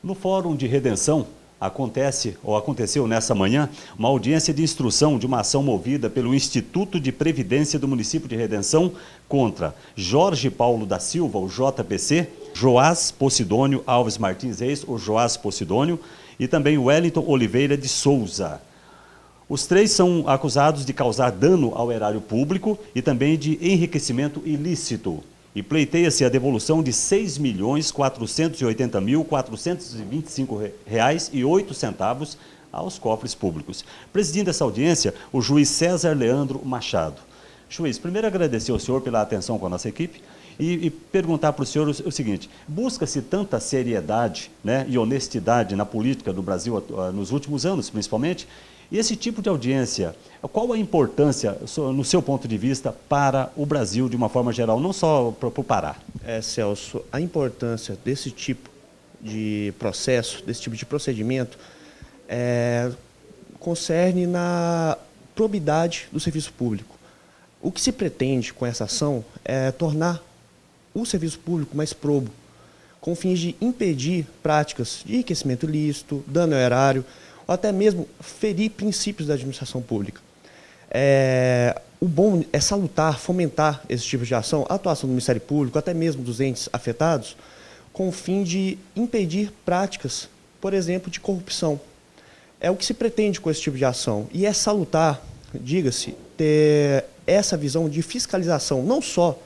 No Fórum de Redenção, aconteceu nessa manhã uma audiência de instrução de uma ação movida pelo Instituto de Previdência do município de Redenção contra Jorge Paulo da Silva, o JPC, Joás Posidônio Alves Martins Reis, o Joás Posidônio, e também Wellington Oliveira de Souza. Os três são acusados de causar dano ao erário público e também de enriquecimento ilícito. E pleiteia-se a devolução de R$ 6.480.425,08 aos cofres públicos. Presidindo essa audiência, o juiz César Leandro Machado. Juiz, primeiro agradecer ao senhor pela atenção com a nossa equipe e perguntar para o senhor o seguinte: busca-se tanta seriedade, né, e honestidade na política do Brasil nos últimos anos, principalmente, e esse tipo de audiência, qual a importância, no seu ponto de vista, para o Brasil de uma forma geral, não só para o Pará? Celso, a importância desse tipo de processo, desse tipo de procedimento, concerne na probidade do serviço público. O que se pretende com essa ação é tornar o serviço público mais probo, com fins de impedir práticas de enriquecimento ilícito, dano ao erário, ou até mesmo ferir princípios da administração pública. O bom é salutar, fomentar esse tipo de ação, a atuação do Ministério Público, até mesmo dos entes afetados, com o fim de impedir práticas, por exemplo, de corrupção. É o que se pretende com esse tipo de ação. E é salutar, diga-se, ter essa visão de fiscalização, não só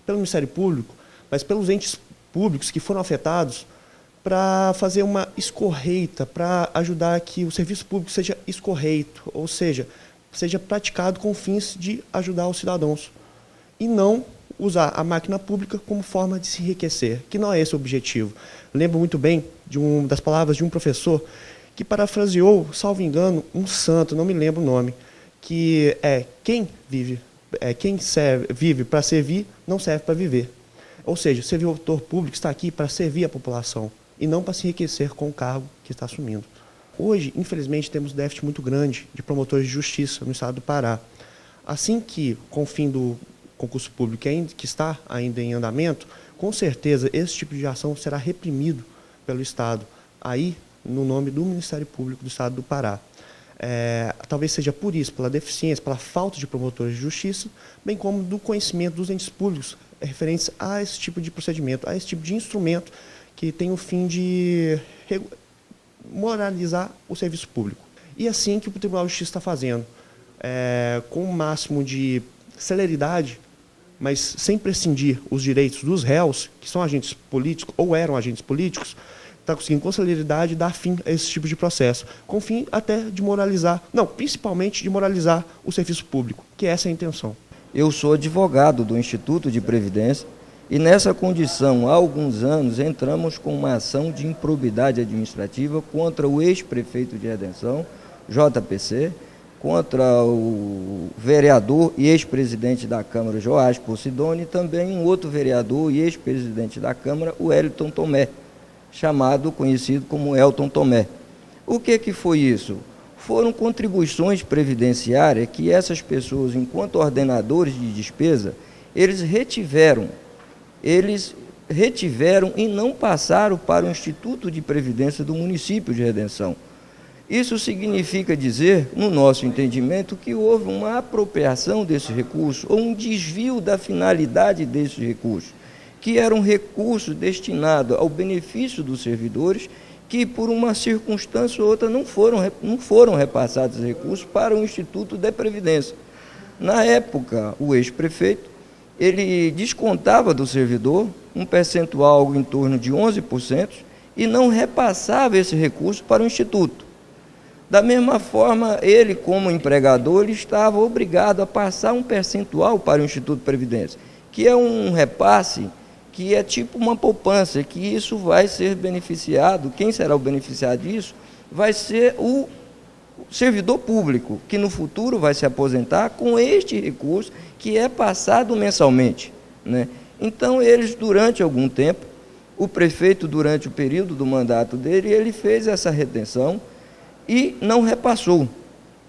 pelo Ministério Público, mas pelos entes públicos que foram afetados, para fazer uma escorreita, para ajudar que o serviço público seja escorreito, ou seja, seja praticado com fins de ajudar os cidadãos. E não usar a máquina pública como forma de se enriquecer, que não é esse o objetivo. Lembro muito bem das palavras de um professor que parafraseou, salvo engano, um santo, não me lembro o nome, que quem vive para servir, não serve para viver. Ou seja, o servidor público está aqui para servir a população e não para se enriquecer com o cargo que está assumindo. Hoje, infelizmente, temos um déficit muito grande de promotores de justiça no estado do Pará. Assim que, com o fim do concurso público que está ainda em andamento, com certeza esse tipo de ação será reprimido pelo Estado, aí no nome do Ministério Público do Estado do Pará. Talvez seja por isso, pela deficiência, pela falta de promotores de justiça, bem como do conhecimento dos entes públicos referentes a esse tipo de procedimento, a esse tipo de instrumento que tem o fim de moralizar o serviço público. E assim que o Tribunal de Justiça está fazendo, com o máximo de celeridade, mas sem prescindir os direitos dos réus, que são agentes políticos ou eram agentes políticos, está conseguindo com celeridade dar fim a esse tipo de processo, com fim até de moralizar, principalmente de moralizar o serviço público, que essa é a intenção. Eu sou advogado do Instituto de Previdência e nessa condição, há alguns anos, entramos com uma ação de improbidade administrativa contra o ex-prefeito de Redenção, JPC, contra o vereador e ex-presidente da Câmara, Joás Posidônio, e também um outro vereador e ex-presidente da Câmara, o Wellington Tomé, conhecido como Elton Tomé. O que foi isso? Foram contribuições previdenciárias que essas pessoas, enquanto ordenadores de despesa, eles retiveram e não passaram para o Instituto de Previdência do município de Redenção. Isso significa dizer, no nosso entendimento, que houve uma apropriação desse recurso ou um desvio da finalidade desse recurso, que era um recurso destinado ao benefício dos servidores, que por uma circunstância ou outra não foram repassados recursos para o Instituto de Previdência. Na época, o ex-prefeito, ele descontava do servidor um percentual em torno de 11% e não repassava esse recurso para o Instituto. Da mesma forma, ele, como empregador, ele estava obrigado a passar um percentual para o Instituto de Previdência, que é um repasse que é tipo uma poupança, que isso vai ser beneficiado, quem será o beneficiado disso vai ser o servidor público, que no futuro vai se aposentar com este recurso que é passado mensalmente, né? Então, eles, durante algum tempo, o prefeito, durante o período do mandato dele, ele fez essa retenção e não repassou.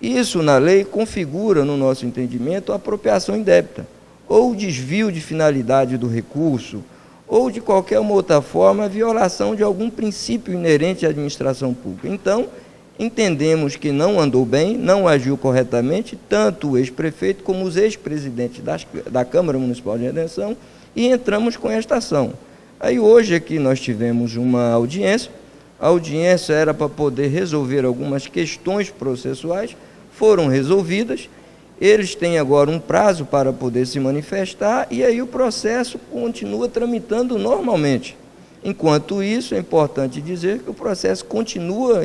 Isso, na lei, configura, no nosso entendimento, a apropriação indébita, ou o desvio de finalidade do recurso, ou de qualquer uma outra forma, a violação de algum princípio inerente à administração pública. Então, entendemos que não andou bem, não agiu corretamente, tanto o ex-prefeito como os ex-presidentes da Câmara Municipal de Redenção, e entramos com esta ação. Aí hoje aqui nós tivemos uma audiência, a audiência era para poder resolver algumas questões processuais, foram resolvidas, eles têm agora um prazo para poder se manifestar e aí o processo continua tramitando normalmente. Enquanto isso, é importante dizer que o processo continua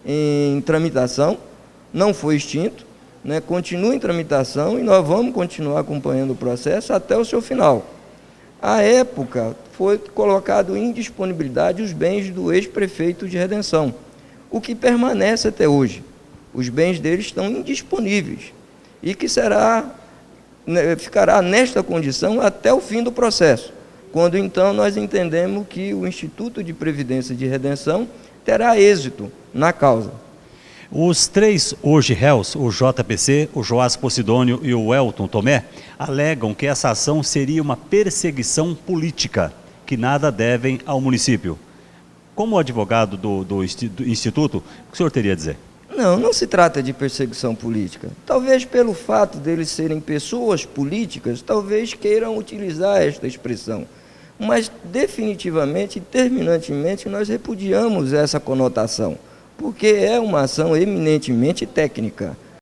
em tramitação, não foi extinto, né, continua em tramitação e nós vamos continuar acompanhando o processo até o seu final. À época, foi colocado em disponibilidade os bens do ex-prefeito de Redenção, o que permanece até hoje. Os bens dele estão indisponíveis e que ficará nesta condição até o fim do processo, quando então nós entendemos que o Instituto de Previdência de Redenção terá êxito na causa. Os três hoje réus, o JPC, o Joás Posidônio e o Elton Tomé, alegam que essa ação seria uma perseguição política, que nada devem ao município. Como advogado do Instituto, o que o senhor teria a dizer? Não se trata de perseguição política. Talvez pelo fato deles serem pessoas políticas, talvez queiram utilizar esta expressão. Mas definitivamente, terminantemente, nós repudiamos essa conotação, porque é uma ação eminentemente técnica.